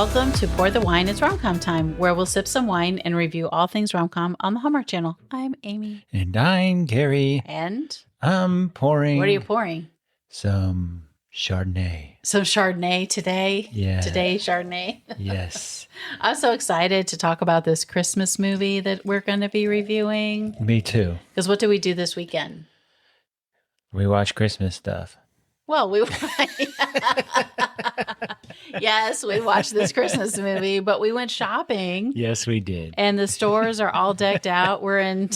Welcome to Pour the Wine, It's Rom-Com Time, where we'll sip some wine and review all things rom-com on the Hallmark Channel. I'm Amy. And I'm Garry. And? I'm pouring. What are you pouring? Some Chardonnay. Some Chardonnay today? Yeah. Today, Chardonnay? Yes. I'm so excited to talk about this Christmas movie that we're going to be reviewing. Me too. Because what do we do this weekend? We watch Christmas stuff. Well, yes, we watched this Christmas movie, but we went shopping. Yes, we did. And the stores are all decked out. We're in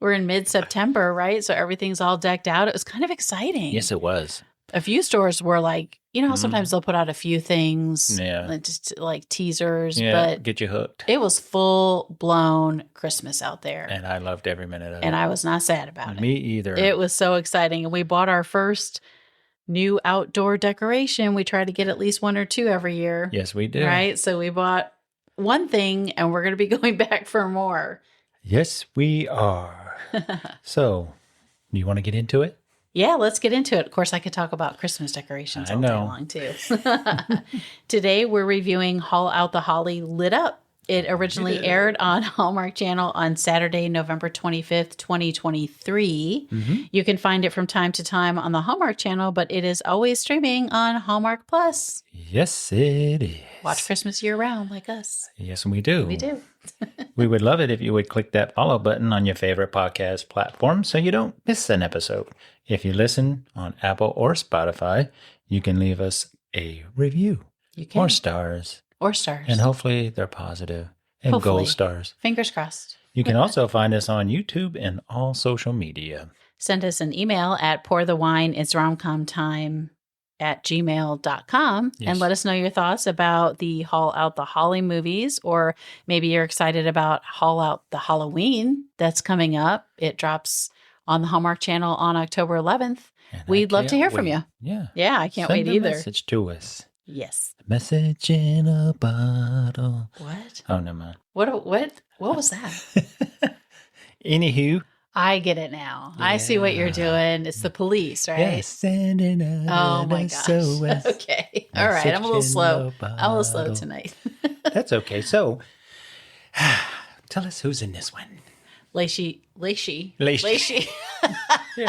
mid-September, right? So everything's all decked out. It was kind of exciting. Yes, it was. A few stores were like, you know how sometimes they'll put out a few things, Yeah, just like teasers, but but get you hooked. it was full-blown Christmas out there. And I loved every minute of it. And I was not sad about it. Me either. It was so exciting. And we bought our first new outdoor decoration. We try to get at least one or two every year. Yes, we do. Right? So we bought one thing and we're going to be going back for more. Yes, we are. So, do you want to get into it? Yeah, let's get into it. Of course, I could talk about Christmas decorations all day long, too. Today, we're reviewing Haul Out the Holly Lit Up. It originally aired on Hallmark Channel on Saturday, November 25th, 2023. You can find it from time to time on the Hallmark Channel, but it is always streaming on Hallmark Plus. Yes, it is. Watch Christmas year-round like us. Yes, we do. We do. We would love it if you would click that follow button on your favorite podcast platform so you don't miss an episode. If you listen on Apple or Spotify, you can leave us a review. You can. Or stars. Or stars. And hopefully they're positive and Hopefully. gold stars. Fingers crossed. You can also find us on YouTube and all social media. Send us an email at pourthewine@gmail.com and let us know your thoughts about the Haul Out the Holly movies, or maybe you're excited about Haul Out the Halloween that's coming up. It drops on the Hallmark Channel on October 11th. And we'd love to hear from you. Yeah. Yeah, I can't wait either. Send a message to us. Yes. Message in a bottle. What? Oh, never mind. What was that? Anywho. I get it now. Yeah. I see what you're doing. It's the police, right? Yes, sending out. Oh my gosh. Okay. All right. I'm a little slow. Tonight. That's okay. So, tell us who's in this one. Lacey. Here,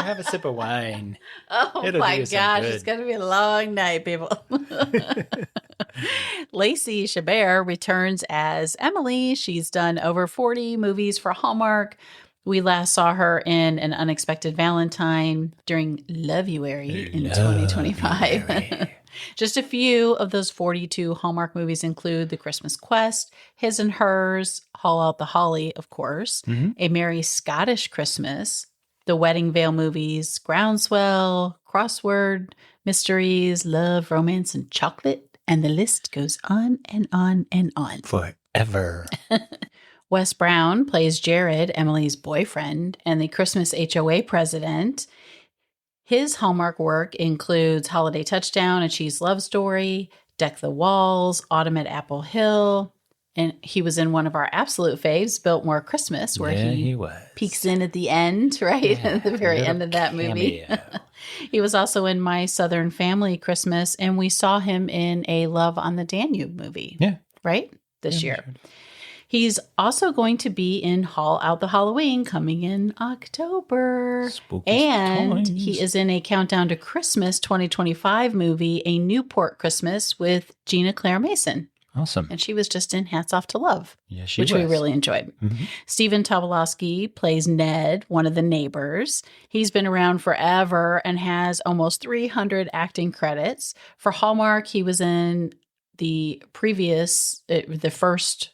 have a sip of wine. Oh my gosh, it's going to be a long night, people. Lacey Chabert returns as Emily. She's done over 40 movies for Hallmark. We last saw her in An Unexpected Valentine during Love-uary in 2025. Just a few of those 42 Hallmark movies include The Christmas Quest, His and Hers, Haul Out the Holly, of course, A Merry Scottish Christmas, the Wedding Veil movies, Groundswell, Crossword, Mysteries, Love, Romance, and Chocolate, and the list goes on and on and on. Forever. Wes Brown plays Jared, Emily's boyfriend, and the Christmas HOA president. His Hallmark work includes Holiday Touchdown, A Cheese Love Story, Deck the Walls, Autumn at Apple Hill, and he was in one of our absolute faves, Biltmore Christmas, where he peeks in at the end, right? Yeah, at the very end of that movie. He was also in My Southern Family Christmas, and we saw him in a Love on the Danube movie. Yeah. Right? This year. Sure. He's also going to be in Haul Out the Halloween coming in October. Spooky and times. He is in a Countdown to Christmas 2025 movie, A Newport Christmas, with Gina Claire Mason. Awesome. And she was just in Hats Off to Love, which we really enjoyed. Stephen Tobolowsky plays Ned, one of the neighbors. He's been around forever and has almost 300 acting credits. For Hallmark, he was in the first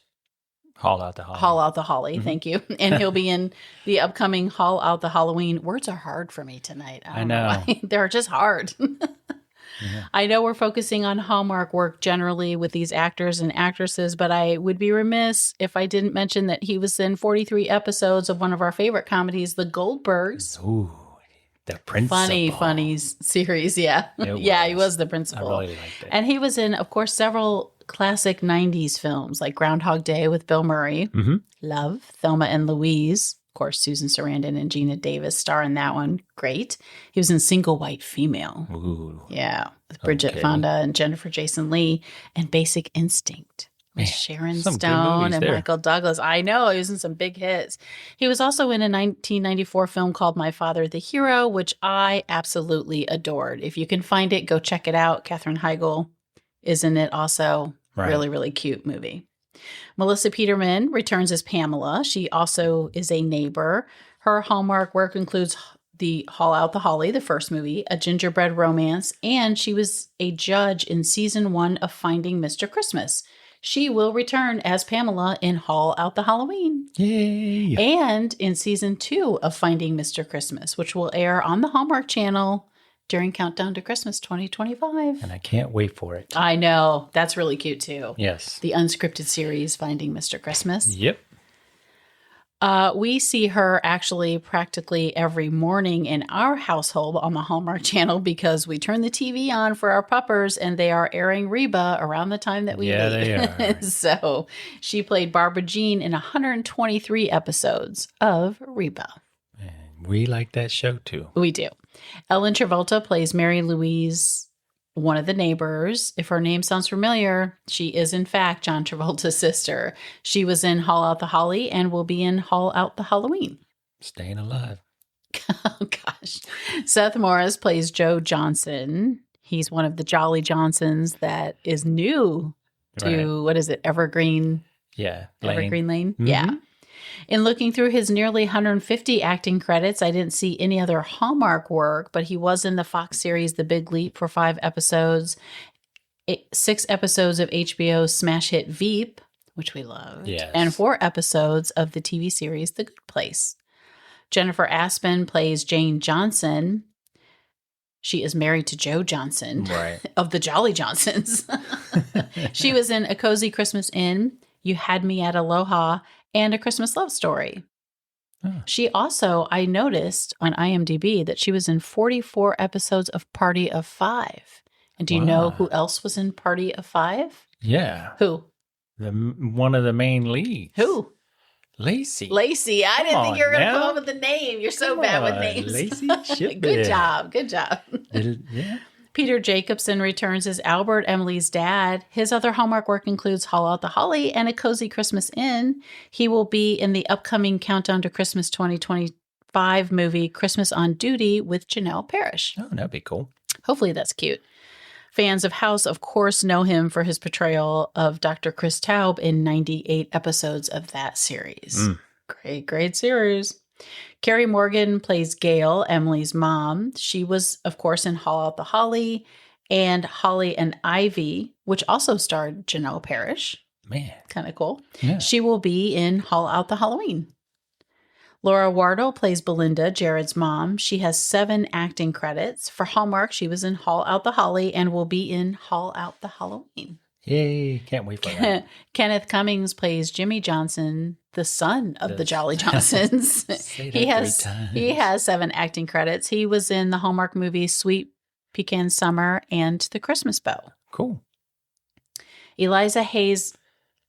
Haul Out the Holly. Thank you. And he'll be in the upcoming Haul Out the Halloween. Words are hard for me tonight. I know. Why. They're just hard. I know we're focusing on Hallmark work generally with these actors and actresses, but I would be remiss if I didn't mention that he was in 43 episodes of one of our favorite comedies, The Goldbergs. Ooh, the principal. Funny series, yeah. Yeah, he was the principal. I really liked it. And he was in, of course, several classic 90s films like Groundhog Day with Bill Murray, Love, Thelma and Louise, Of course, Susan Sarandon and Gina Davis star in that one. Great. He was in Single White Female. Ooh. Yeah. With Bridget Okay. Fonda and Jennifer Jason Leigh. And Basic Instinct with Man, Sharon some good Stone movies and there. Michael Douglas. I know. He was in some big hits. He was also in a 1994 film called My Father the Hero, which I absolutely adored. If you can find it, go check it out. Katherine Heigl is in it also. Right. Really, really cute movie. Melissa Peterman returns as Pamela. She also is a neighbor. Her Hallmark work includes the Haul Out the Holly, the first movie, A Gingerbread Romance, and she was a judge in season 1 of Finding Mr. Christmas. She will return as Pamela in Haul Out the Halloween. Yay. And in season 2 of Finding Mr. Christmas, which will air on the Hallmark Channel during Countdown to Christmas 2025. And I can't wait for it. I know. That's really cute too. Yes. The unscripted series, Finding Mr. Christmas. Yep. We see her actually practically every morning in our household on the Hallmark Channel because we turn the TV on for our puppers and they are airing Reba around the time that we Yeah, leave. they are. So she played Barbara Jean in 123 episodes of Reba. And we like that show too. We do. Ellen Travolta plays Mary Louise, one of the neighbors. If her name sounds familiar, she is in fact John Travolta's sister. She was in Haul Out the Holly and will be in Haul Out the Halloween. Staying alive. Oh, gosh. Seth Morris plays Joe Johnson. He's one of the Jolly Johnsons that is new to, what is it, Evergreen? Yeah. Evergreen Lane? Mhm. Yeah. In looking through his nearly 150 acting credits, I didn't see any other Hallmark work, but he was in the Fox series The Big Leap for 5 episodes, 6 episodes of HBO's smash hit Veep, which we loved, Yes. and 4 episodes of the TV series The Good Place. Jennifer Aspen plays Jane Johnson. She is married to Joe Johnson Right. of the Jolly Johnsons. She was in A Cozy Christmas Inn, You Had Me at Aloha, and A Christmas Love Story. Oh. She also, I noticed on IMDb that she was in 44 episodes of Party of 5. And do you know Wow. who else was in Party of 5? Yeah. Who? One of the main leads. Who? Lacey. Lacey. I didn't Come think you were on going to come now. up with the name. You're so Come bad with on, names. Lacey Good Chabert. job. Good job. Yeah. Peter Jacobson returns as Albert, Emily's dad. His other Hallmark work includes Haul Out the Holly and A Cozy Christmas Inn. He will be in the upcoming Countdown to Christmas 2025 movie Christmas on Duty with Janelle Parrish. Oh, that'd be cool. Hopefully that's cute. Fans of House, of course, know him for his portrayal of Dr. Chris Taub in 98 episodes of that series. Great series. Carrie Morgan plays Gail, Emily's mom. She was, of course, in Haul Out the Holly and Holly and Ivy, which also starred Janelle Parrish. Man. Kind of cool. Yeah. She will be in Haul Out the Halloween. Laura Wardle plays Belinda, Jared's mom. She has 7 acting credits. For Hallmark, she was in Haul Out the Holly and will be in Haul Out the Halloween. Yay. Can't wait for that. Kenneth Cummings plays Jimmy Johnson, the son of the Jolly Johnsons. Say that 3 times. He has 7 acting credits. He was in the Hallmark movie Sweet Pecan Summer and The Christmas Bow. Cool. Eliza Hayes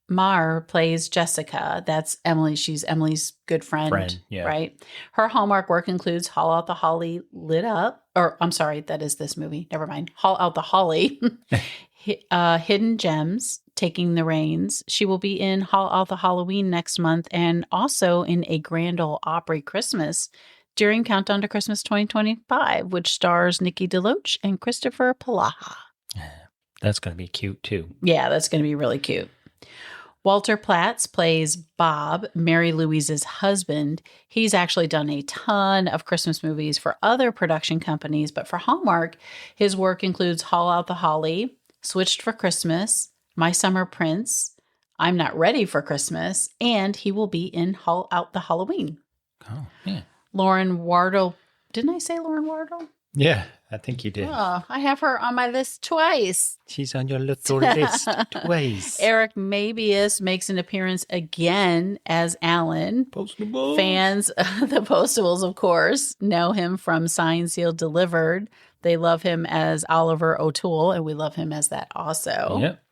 Marr plays Jessica. That's Emily. She's Emily's good friend. Yeah. Right? Her Hallmark work includes Haul Out the Holly Lit Up. Or, I'm sorry, that is this movie. Never mind. Haul Out the Holly. Hidden Gems, Taking the Reins. She will be in Haul Out the Halloween next month and also in A Grand Ole Opry Christmas during Countdown to Christmas 2025, which stars Nikki DeLoach and Christopher Palaha. That's going to be cute too. Yeah, that's going to be really cute. Walter Platts plays Bob, Mary Louise's husband. He's actually done a ton of Christmas movies for other production companies, but for Hallmark, his work includes Haul Out the Holly, Switched for Christmas, My Summer Prince, I'm Not Ready for Christmas, and he will be in Haul Out the Halloween. Oh, yeah. Lauren Wardle. Didn't I say Lauren Wardle? Yeah, I think you did. Oh, I have her on my list twice. She's on your little list twice. Eric Mabius makes an appearance again as Alan. Postables. Fans of the Postables, of course, know him from Signed, Sealed, Delivered. They love him as Oliver O'Toole, and we love him as that also. Yep.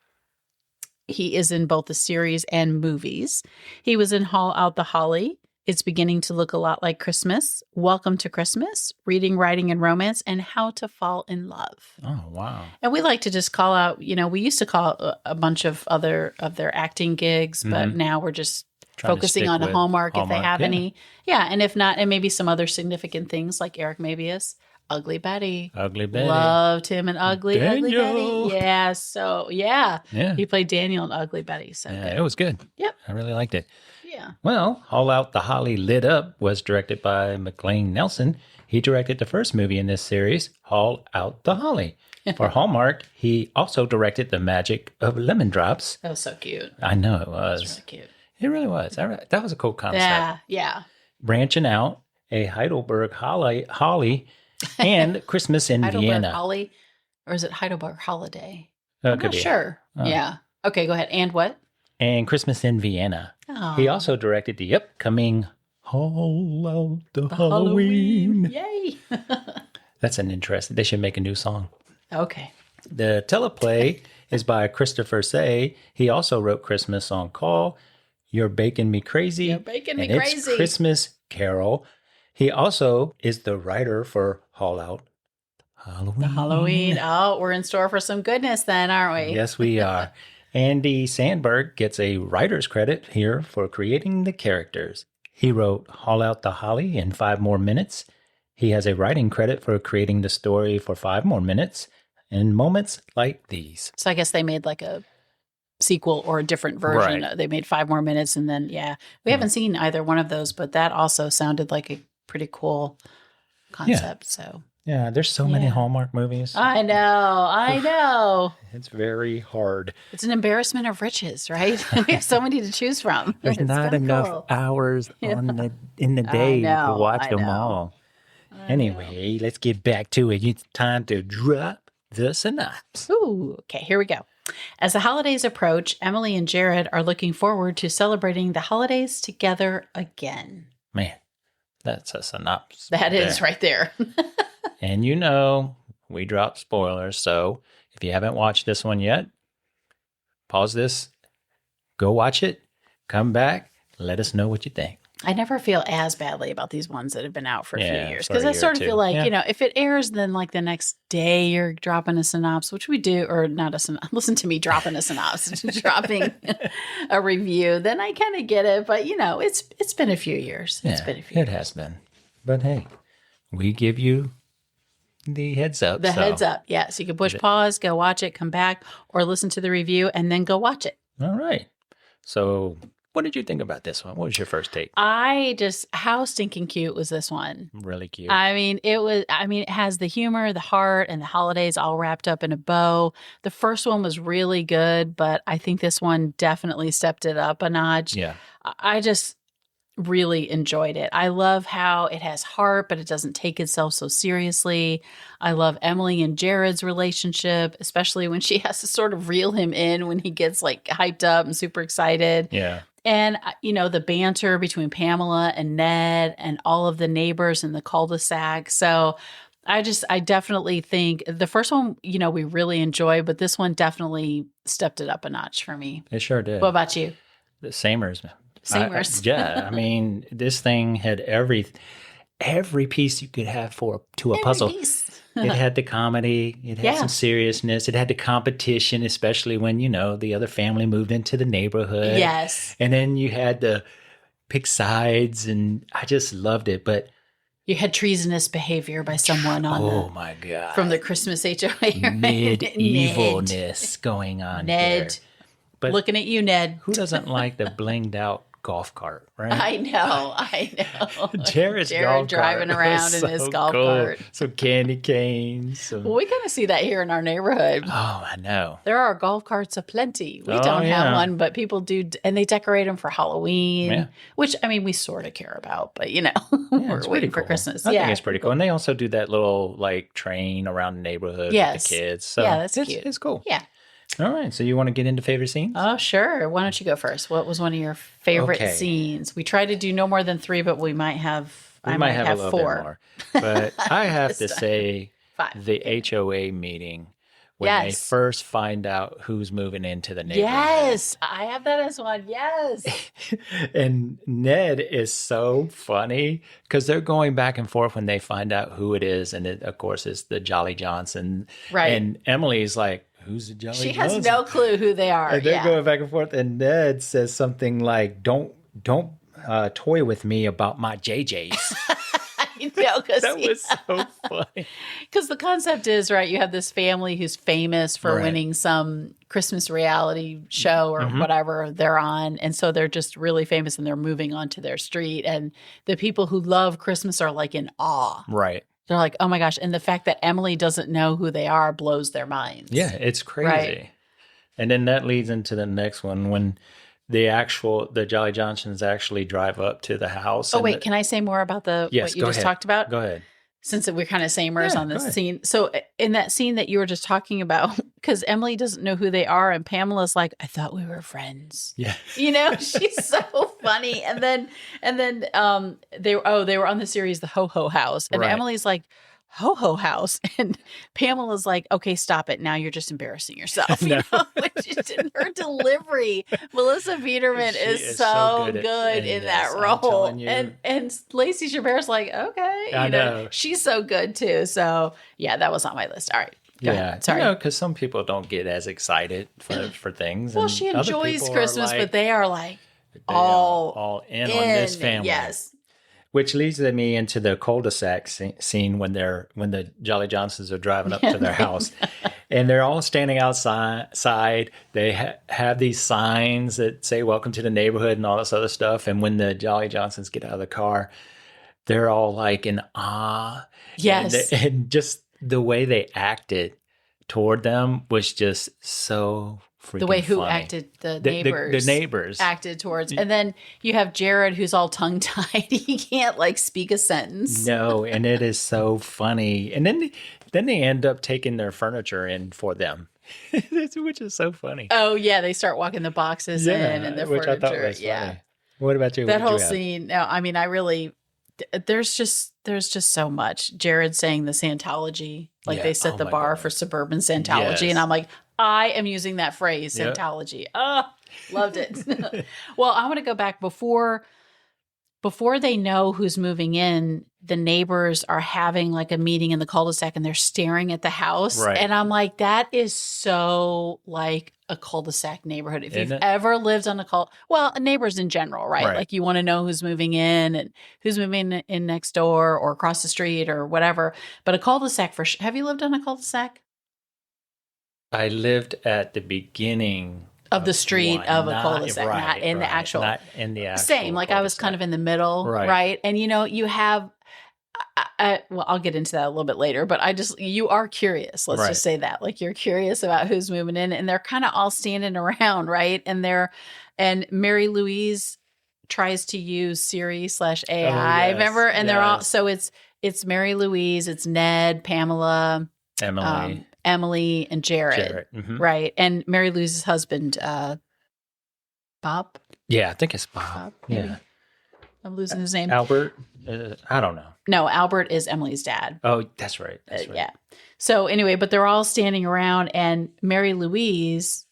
He is in both the series and movies. He was in Haul Out the Holly, It's beginning to look a lot like Christmas. Welcome to Christmas, reading, writing, and romance, and how to fall in love. Oh, wow. And we like to just call out, we used to call a bunch of other of their acting gigs, but now we're just Trying to focusing stick on a with Hallmark if they Hallmark, have yeah. any. Yeah. And if not, and maybe some other significant things like Eric Mabius, Ugly Betty. Ugly Betty. Loved him in Ugly Daniel. Betty. Yeah. So, yeah. Yeah. He played Daniel in Ugly Betty. So Yeah, good. it was good. Yep. I really liked it. Yeah. Well, Haul Out the Holly Lit Up was directed by McLean Nelson. He directed the first movie in this series, Haul Out the Holly. For Hallmark, he also directed The Magic of Lemon Drops. That was so cute. I know it was. That's really cute. It really was. That was a cool concept. Yeah. Yeah. Branching Out, a Heidelberg Holly, and Christmas in Heidelberg Vienna. Holly, or is it Heidelberg Holiday? It I'm could not be. sure. Yeah. Okay, go ahead. And what? And Christmas in Vienna. Oh, He also directed the upcoming Haul Out the Halloween. Yay. That's an interesting. They should make a new song. Okay. The teleplay is by Christopher Say. He also wrote Christmas on Call, You're Baking Me Crazy. You're Baking Me and It's Crazy. Christmas Carol. He also is the writer for Haul Out Halloween. The Halloween. Oh, we're in store for some goodness then, aren't we? Yes, we are. Andy Sandberg gets a writer's credit here for creating the characters. He wrote Haul Out the Holly in 5 More Minutes. He has a writing credit for creating the story for 5 More Minutes and Moments Like These. So I guess they made like a sequel or a different version. Right. They made 5 more minutes and then, yeah. We haven't seen either one of those, but that also sounded like a pretty cool concept. So Yeah, there's so many Yeah. Hallmark movies. I know. It's very hard. It's an embarrassment of riches, right? We have so many to choose from. There's It's not kinda enough cool. hours in the day know, to watch I them know. all. Anyway, let's get back to it. It's time to drop the synopsis. Ooh, okay, here we go. As the holidays approach, Emily and Jared are looking forward to celebrating the holidays together again. Man, that's a synopsis. That is right there. And we drop spoilers. So if you haven't watched this one yet, pause this, go watch it, come back, let us know what you think. I never feel as badly about these ones that have been out for a few Yeah, years for a because I year sort or of two. feel like, Yeah. if it airs, then like the next day you're dropping a synopsis, which we do, or not a synopsis. Listen to me dropping a synopsis, dropping a review. Then I kind of get it, but it's been a few years. It's been a few. It has been. But hey, we give you the heads up. The heads up, yeah. So you can push pause, go watch it, come back, or listen to the review and then go watch it. All right. So what did you think about this one? What was your first take? How stinking cute was this one? Really cute. It has the humor, the heart, and the holidays all wrapped up in a bow. The first one was really good, but I think this one definitely stepped it up a notch. Yeah. I just really enjoyed it. I love how it has heart, but it doesn't take itself so seriously. I love Emily and Jared's relationship, especially when she has to sort of reel him in when he gets like hyped up and super excited. Yeah. And, the banter between Pamela and Ned and all of the neighbors in the cul-de-sac. So I definitely think the first one, we really enjoyed, but this one definitely stepped it up a notch for me. It sure did. What about you? The Samers. Samers. Yeah. I mean, this thing had every piece you could have to a puzzle. It had the comedy. It had some seriousness. It had the competition, especially when, the other family moved into the neighborhood. Yes. And then you had the pick sides, and I just loved it. But you had treasonous behavior by someone my God. from the Christmas HOA. Right? Medievalness going on Ned. here. But Looking at you, Ned. who doesn't like the blinged out golf cart, right? I know. Jared driving around in his golf cart. Some candy canes. Well, we kind of see that here in our neighborhood. Oh, I know. There are golf carts aplenty. We Oh, don't yeah. have one, but people do, and they decorate them for Halloween, Yeah. which we sort of care about, but Yeah, we're it's waiting pretty for cool. Christmas. I think it's pretty cool. And they also do that little train around the neighborhood with Yes. the kids. So Yeah, that's cute. It's cool. Yeah. All right. So you want to get into favorite scenes? Oh, sure. Why don't you go first? What was one of your favorite Okay. scenes? We try to do no more than 3, but we might have. We I might have a little 4. bit more. But I have to This time. say 5. the HOA meeting when they Yes. first find out who's moving into the neighborhood. Yes. I have that as one. Yes. And Ned is so funny because they're going back and forth when they find out who it is. And it, of course, it's the Jolly Johnson. Right. And Emily's like, who's the Jolly She Johnson? has no clue who they are. And they're going back and forth. And Ned says something like, don't toy with me about my JJs. I know, That was so funny. Because the concept is, right, you have this family who's famous for winning some Christmas reality show or whatever they're on. And so they're just really famous and they're moving onto their street. And the people who love Christmas are like in awe. Right. They're like, oh my gosh. And the fact that Emily doesn't know who they are blows their minds. Yeah, it's crazy. Right. And then that leads into the next one when the Jolly Johnsons actually drive up to the house. Oh, wait, can I say more about what you just talked about? Go ahead. Since we're kind of samers on this scene. So in that scene that you were just talking about, because Emily doesn't know who they are and Pamela's like, I thought we were friends. Yeah. You know, she's so funny. And then they were on the series The Ho Ho House. And Emily's like, Ho Ho House. And Pamela's like, okay, stop it. Now you're just embarrassing yourself. You know, which is in her delivery. Melissa Peterman is so good in that role. And Lacey Chabert's like, okay. I know. She's so good too. So yeah, that was on my list. All right. Go ahead. Sorry. You know, because some people don't get as excited for things. Well, and she enjoys Christmas, like, but they are like all in on this family. Yes. Which leads me into the cul-de-sac scene when the Jolly Johnsons are driving up to their house, and they're all standing outside. They have these signs that say "Welcome to the neighborhood" and all this other stuff. And when the Jolly Johnsons get out of the car, they're all like in awe. Yes, and just the way they acted toward them was just so freaking the way who funny. acted the neighbors. The neighbors acted towards. And then you have Jared who's all tongue-tied. He can't like speak a sentence. No, and it is so funny. And then they end up taking their furniture in for them, which is so funny. Oh yeah, they start walking the boxes in and the which furniture. I thought was funny. What about you? That whole scene. No, I mean, I really. There's just so much. Jared saying the Santology, like they set the bar for suburban Santology, and I'm like, I am using that phrase, Santology. Oh, loved it. Well, I want to go back before they know who's moving in. The neighbors are having like a meeting in the cul-de-sac and they're staring at the house. Right. And I'm like, that is so like a cul-de-sac neighborhood. If you've ever lived on neighbors in general, right? Like you want to know who's moving in and who's moving in next door or across the street or whatever. But a cul-de-sac have you lived on a cul-de-sac? I lived at the beginning of the street of a cul-de-sac, not in the actual. Not in the actual. Same, like I was kind of in the middle, right? And you have, well, I'll get into that a little bit later, but you are curious. Let's just say that, like you're curious about who's moving in, and they're kind of all standing around, right? And Mary Louise tries to use Siri/AI, remember? And they're all it's Mary Louise, it's Ned, Pamela, Emily and Jared. Right? And Mary Louise's husband, Bob? Yeah, I think it's Bob. Yeah. I'm losing his name. Albert? I don't know. No, Albert is Emily's dad. Oh, that's right. That's right. Yeah. So anyway, but they're all standing around and Mary Louise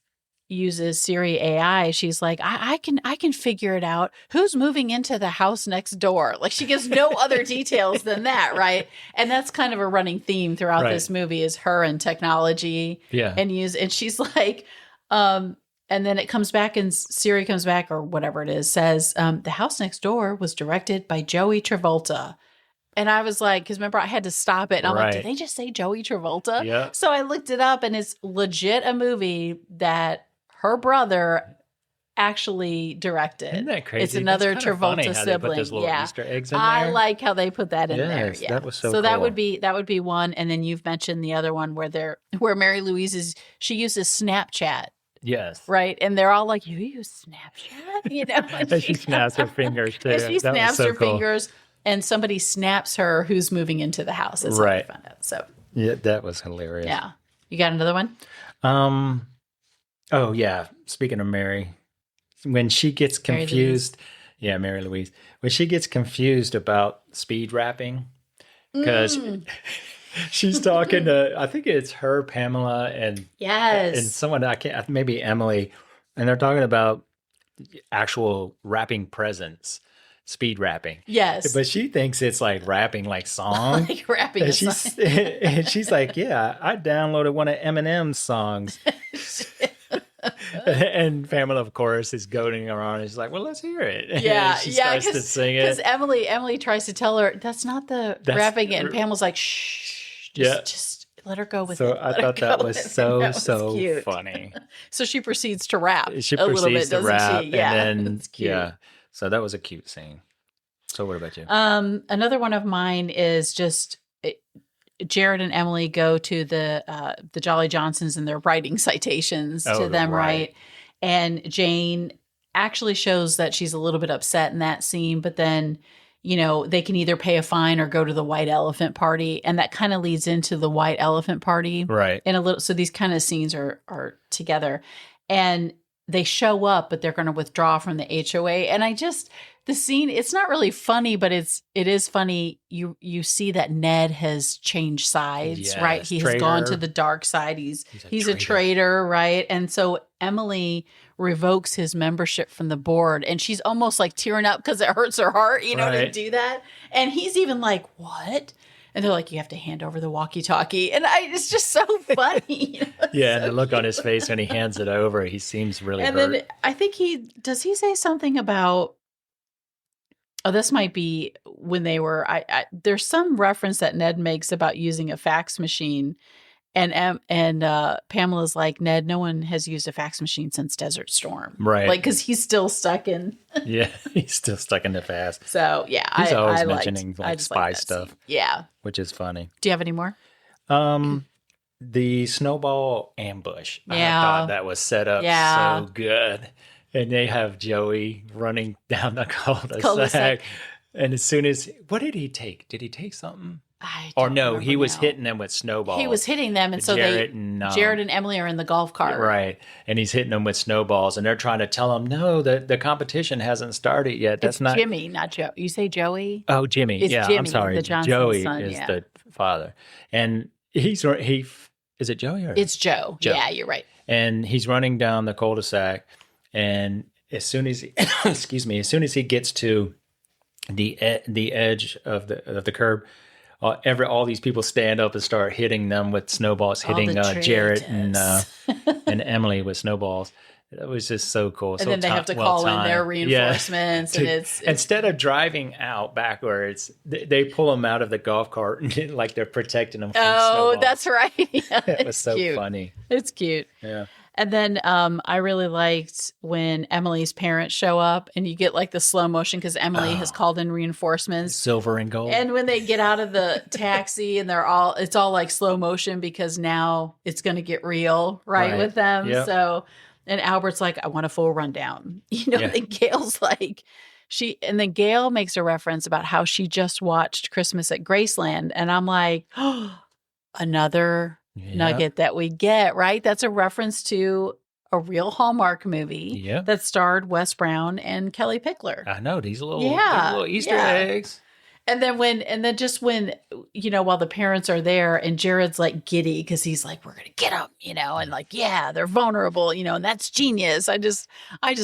uses Siri AI. She's like, I can figure it out. Who's moving into the house next door? Like she gives no other details than that, right? And that's kind of a running theme throughout this movie is her and technology. Yeah. And she's like, and then it comes back and Siri comes back or whatever it is, says, the house next door was directed by Joey Travolta. And I was like, because remember, I had to stop it. And I'm like, did they just say Joey Travolta? Yeah. So I looked it up and it's legit a movie that her brother actually directed. Isn't that crazy? It's another Travolta sibling. Easter eggs in there. I like how they put that in there. Yeah. That was so cool. that would be one. And then you've mentioned the other one where Mary Louise she uses Snapchat. Yes. Right. And they're all like, you use Snapchat? You know? And she snaps her fingers too. She snaps her fingers and somebody snaps her who's moving into the house. That's right. How I found out. So yeah, that was hilarious. Yeah. You got another one? Oh yeah. Speaking of Mary, when she gets confused, Mary Louise, when she gets confused about speed rapping, because She's talking to, I think it's her, Pamela, and Yes. someone I can't, maybe Emily, and they're talking about actual wrapping presents, speed wrapping. Yes. But she thinks it's like rapping like song. Like rapping a And song. and she's like, yeah, I downloaded one of Eminem's songs. And Pamela, of course, is goading her on. She's like, well, let's hear it. Yeah, And she starts to sing it. Because Emily tries to tell her that's not the rapping it, and Pamela's like, shh, just let her go with it. So I thought that was so cute. funny. So she proceeds to rap. She a little proceeds bit, to rap, she? Yeah, and then it's cute. so that was a cute scene. So what about you? Another one of mine is just Jared and Emily go to the Jolly Johnsons and they're writing citations to them, right? And Jane actually shows that she's a little bit upset in that scene, but then, they can either pay a fine or go to the white elephant party. And that kind of leads into the white elephant party. Right. So these kind of scenes are together. And they show up, but they're going to withdraw from the HOA. And the scene, it's not really funny, but it is funny. You see that Ned has changed sides, right? He has gone to the dark side. He's a traitor, right? And so Emily revokes his membership from the board, and she's almost like tearing up because it hurts her heart, to do that. And he's even like, what? And they're like, you have to hand over the walkie-talkie. And it's just so funny. And the look on his face when he hands it over, he seems really hurt. And then I think he say something about, this might be when they were, there's some reference that Ned makes about using a fax machine. And Pamela's like, Ned, no one has used a fax machine since Desert Storm. Right. Like, because he's still stuck in. He's still stuck in the past. So, yeah. He's always mentioning spy stuff. Scene. Yeah. Which is funny. Do you have any more? The snowball ambush. Yeah. I thought that was set up so good. And they have Joey running down the cul-de-sac. And as soon as, what did he take? Did he take something? He was hitting them with snowballs. He was hitting them, and so Jared and Emily are in the golf cart. Right. And he's hitting them with snowballs, and they're trying to tell him, no, the competition hasn't started yet. That's not Jimmy, not Joe. You say Joey? Oh, Jimmy. It's Jimmy, I'm sorry. the Johnson's Joey son, is the father. And is it Joey or? It's Joe. Yeah, you're right. And he's running down the cul-de-sac, and as soon as he, as soon as he gets to the edge of the curb, all these people stand up and start hitting them with snowballs, hitting Jarrett and Emily with snowballs. It was just so cool. And then they have to call in their reinforcements. And it's instead of driving out backwards, they pull them out of the golf cart and like they're protecting them from snowballs. That's right. It was so cute. funny. It's cute. Yeah. And then I really liked when Emily's parents show up and you get like the slow motion because Emily has called in reinforcements. Silver and gold. And when they get out of the taxi and it's all like slow motion because now it's going to get real, right, with them. Yep. So, and Albert's like, I want a full rundown. And Gail's like, then Gail makes a reference about how she just watched Christmas at Graceland. And I'm like, another nugget that we get, right? That's a reference to a real Hallmark movie that starred Wes Brown and Kelly Pickler. I know these little Easter eggs. And then when while the parents are there and Jared's like giddy because he's like, we're gonna get them, and like, they're vulnerable, and that's genius. I just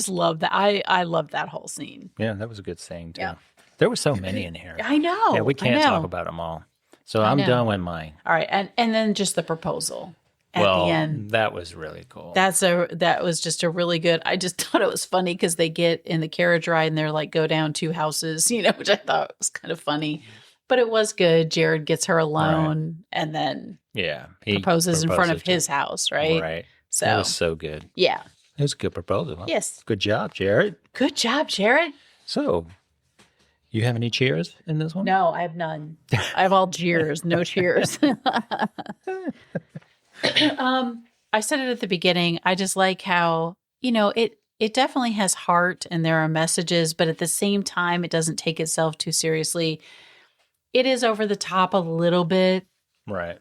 love that. I love that whole scene. Yeah, that was a good scene too. Yeah. There were so many in here. I know. Yeah, we can't talk about them all. So I'm done with mine. All right, and then just the proposal at the end. That was really cool. That was just a really good. I just thought it was funny because they get in the carriage ride and they're like go down 2 houses, which I thought was kind of funny. But it was good. Jared gets her alone and then he proposes in front of his house, right? Right. So that was so good. Yeah, it was a good proposal. Huh? Yes. Good job, Jared. Good job, Jared. So. You have any cheers in this one? No, I have none. I have all jeers, no cheers. I said it at the beginning. I just like how, it definitely has heart and there are messages, but at the same time, it doesn't take itself too seriously. It is over the top a little bit. Right.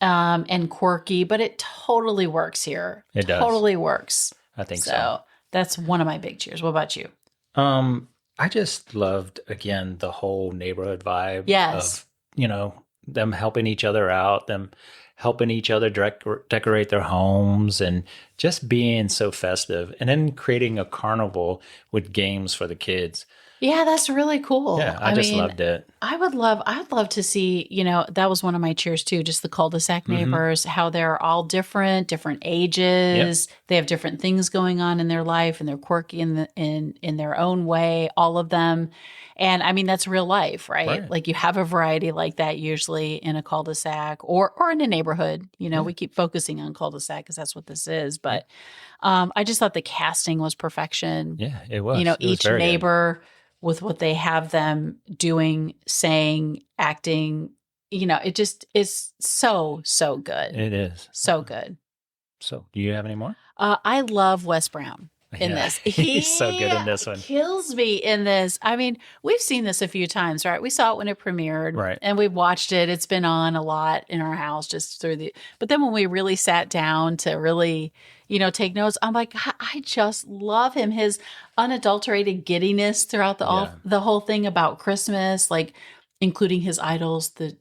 And quirky, but it totally works here. It does. Totally works. I think so. So that's one of my big cheers. What about you? I just loved, again, the whole neighborhood vibe of, them helping each other out, them helping each other decorate their homes, and just being so festive. And then creating a carnival with games for the kids. Yeah, that's really cool. Yeah, I just loved it. I'd love to see, that was one of my cheers too, just the cul-de-sac neighbors, how they're all different ages. Yep. They have different things going on in their life, and they're quirky in their own way, all of them. And I mean, that's real life, right? Like you have a variety like that usually in a cul-de-sac or in a neighborhood. We keep focusing on cul-de-sac because that's what this is. But I just thought the casting was perfection. Yeah, it was. It each was neighbor good. With what they have them doing, saying, acting, it just is so good. It is. So good. So do you have any more? I love Wes Brown in this. He's so good in this one. Kills me in this. I mean, we've seen this a few times, right? We saw it when it premiered. Right. And we've watched it. It's been on a lot in our house just but then when we really sat down to really, take notes, I'm like, I just love him. His unadulterated giddiness throughout the whole thing about Christmas, like including his idols, the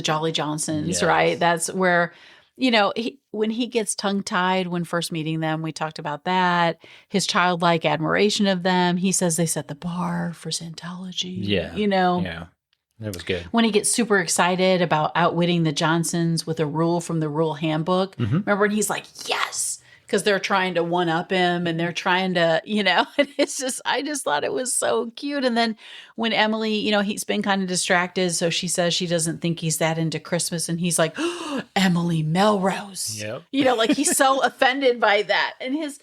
Jolly Johnsons, right? That's where, when he gets tongue-tied when first meeting them, we talked about that. His childlike admiration of them. He says they set the bar for Santology. Yeah. Yeah. That was good. When he gets super excited about outwitting the Johnsons with a rule from the rule handbook. Mm-hmm. Remember when he's like, yes, because they're trying to one-up him and they're trying to, and it's just, I just thought it was so cute. And then when Emily, he's been kind of distracted. So she says she doesn't think he's that into Christmas. And he's like, oh, Emily Melrose. Yep. Like he's so offended by that. And his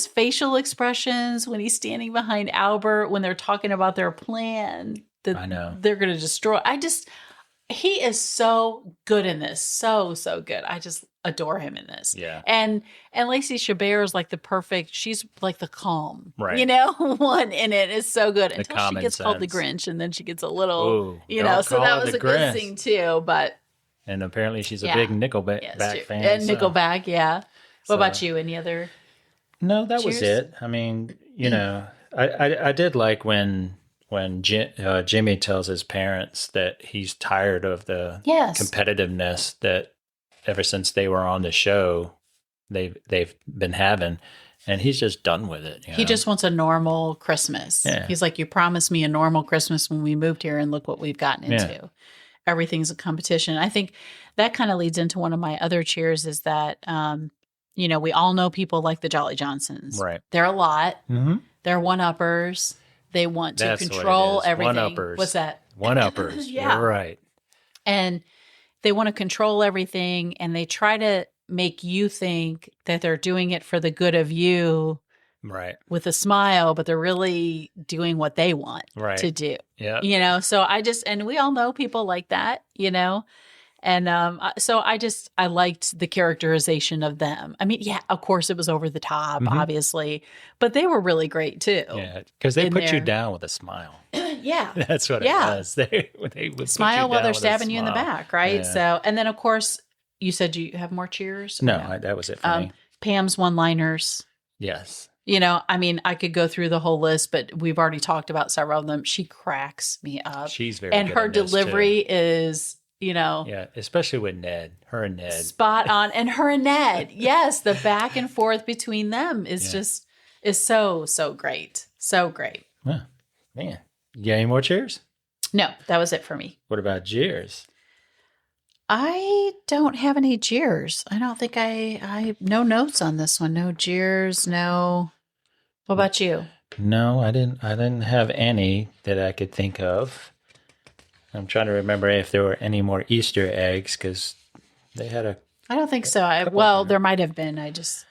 facial expressions when he's standing behind Albert, when they're talking about their plan. I know they're going to destroy. He is so good in this. So good. I just adore him in this. Yeah. And Lacey Chabert is like she's like the calm, right. One in it is so good. Until she gets called the Grinch and then she gets a little, so that was a good scene too. But. And apparently she's a big Nickelback fan. And Nickelback, yeah. What about you? Any other? No, that was it. I mean, I did like when Jimmy tells his parents that he's tired of the competitiveness that ever since they were on the show they've been having, and he's just done with it. He just wants a normal Christmas. Yeah. He's like, you promised me a normal Christmas when we moved here, and look what we've gotten into. Yeah. Everything's a competition. I think that kind of leads into one of my other cheers is that, we all know people like the Jolly Johnsons. Right. They're a lot. Mm-hmm. They're one-uppers. They want to control everything. One-uppers. What's that? One-uppers. Yeah. You're right. And they want to control everything, and they try to make you think that they're doing it for the good of you. Right. With a smile, but they're really doing what they want to do. Yeah. So and we all know people like that, And so I liked the characterization of them. I mean, yeah, of course it was over the top, obviously, but they were really great too. Yeah, because they put you down with a smile. Yeah. That's what it was. They would smile while they're stabbing you in the back, right? Yeah. So, and then of course, you said you have more cheers? No, that was it for me. Pam's one-liners. Yes. I mean, I could go through the whole list, but we've already talked about several of them. She cracks me up. She's very and good her delivery is, Yeah, especially with Ned. Her and Ned. Spot on. And her and Ned. Yes, the back and forth between them is so great. So great. Huh. Man. You got any more cheers? No, that was it for me. What about jeers? I don't have any jeers. I don't think I no notes on this one. No jeers, no. What about you? No, I didn't have any that I could think of. I'm trying to remember if there were any more Easter eggs because they had a. I don't think so. There might have been. I just.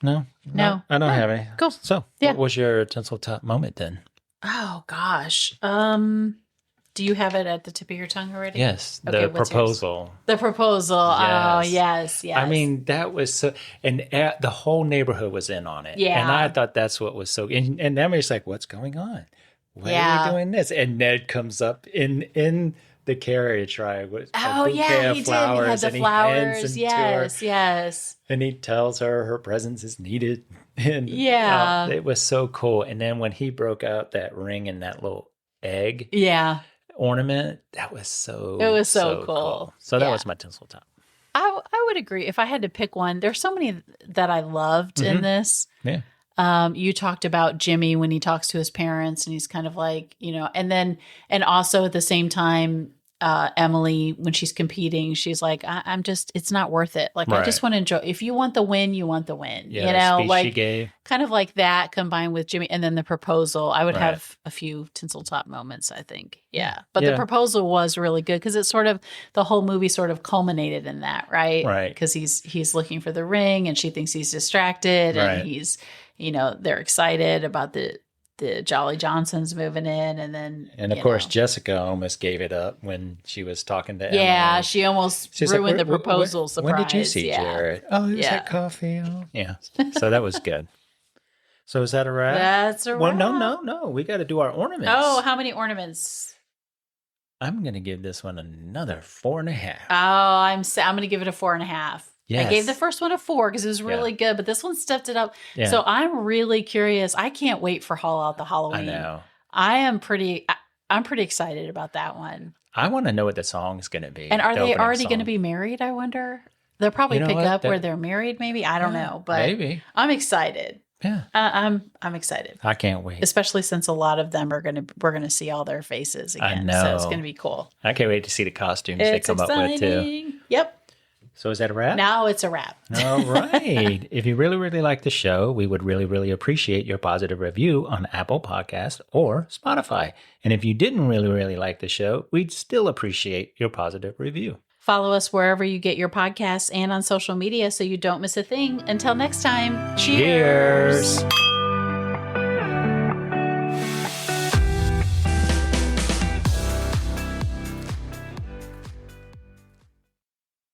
No, I don't have any. Cool. So, what was your tinsel top moment then? Oh gosh. Do you have it at the tip of your tongue already? Yes, the proposal. Yours? The proposal. Yes. Oh, yes. I mean, that was so, and the whole neighborhood was in on it. Yeah. And I thought that's what was so, and Emily's like, what's going on? Why are we doing this? And Ned comes up in the carriage, right? With a bouquet of flowers, did. He had the flowers. Yes. And he tells her presence is needed. And it was so cool. And then when he broke out that ring and that little egg. Yeah. ornament. That was so It was so cool. So that Yeah. was my tinsel top. I would agree. If I had to pick one, there's so many that I loved in this. Yeah. You talked about Jimmy when he talks to his parents and he's kind of like, and also at the same time, Emily, when she's competing, she's like, I'm just, it's not worth it. Like, I just want to enjoy. If you want the win, you want the win. Yeah, like she gave. Kind of like that combined with Jimmy and then the proposal. I would have a few tinsel top moments, I think. Yeah. But the proposal was really good because it's sort of, the whole movie sort of culminated in that, right? Right. Because he's looking for the ring and she thinks he's distracted and he's, they're excited about the Jolly Johnsons moving in, and of course Jessica almost gave it up when she was talking to Emily. Yeah, she almost ruined the proposal surprise. When did you see Jared? Oh, it was at coffee. Oh. Yeah, so that was good. So is that a wrap? That's a wrap. Well, no. We got to do our ornaments. Oh, how many ornaments? I'm going to give this one another 4.5. Oh, I'm going to give it a 4.5. Yes. I gave the first one a 4 because it was really good, but this one stepped it up. Yeah. So I'm really curious. I can't wait for Haul Out the Halloween. I know. I'm pretty excited about that one. I want to know what the song's going to be. And are they already going to be married, I wonder? They'll probably pick up where they're married, maybe. I don't know, but maybe. I'm excited. Yeah. I'm excited. I can't wait. Especially since a lot of them we're going to see all their faces again. I know. So it's going to be cool. I can't wait to see the costumes they come up with too. Yep. So is that a wrap? Now it's a wrap. All right. If you really, really like the show, we would really, really appreciate your positive review on Apple Podcasts or Spotify. And if you didn't really, really like the show, we'd still appreciate your positive review. Follow us wherever you get your podcasts and on social media so you don't miss a thing. Until next time, cheers.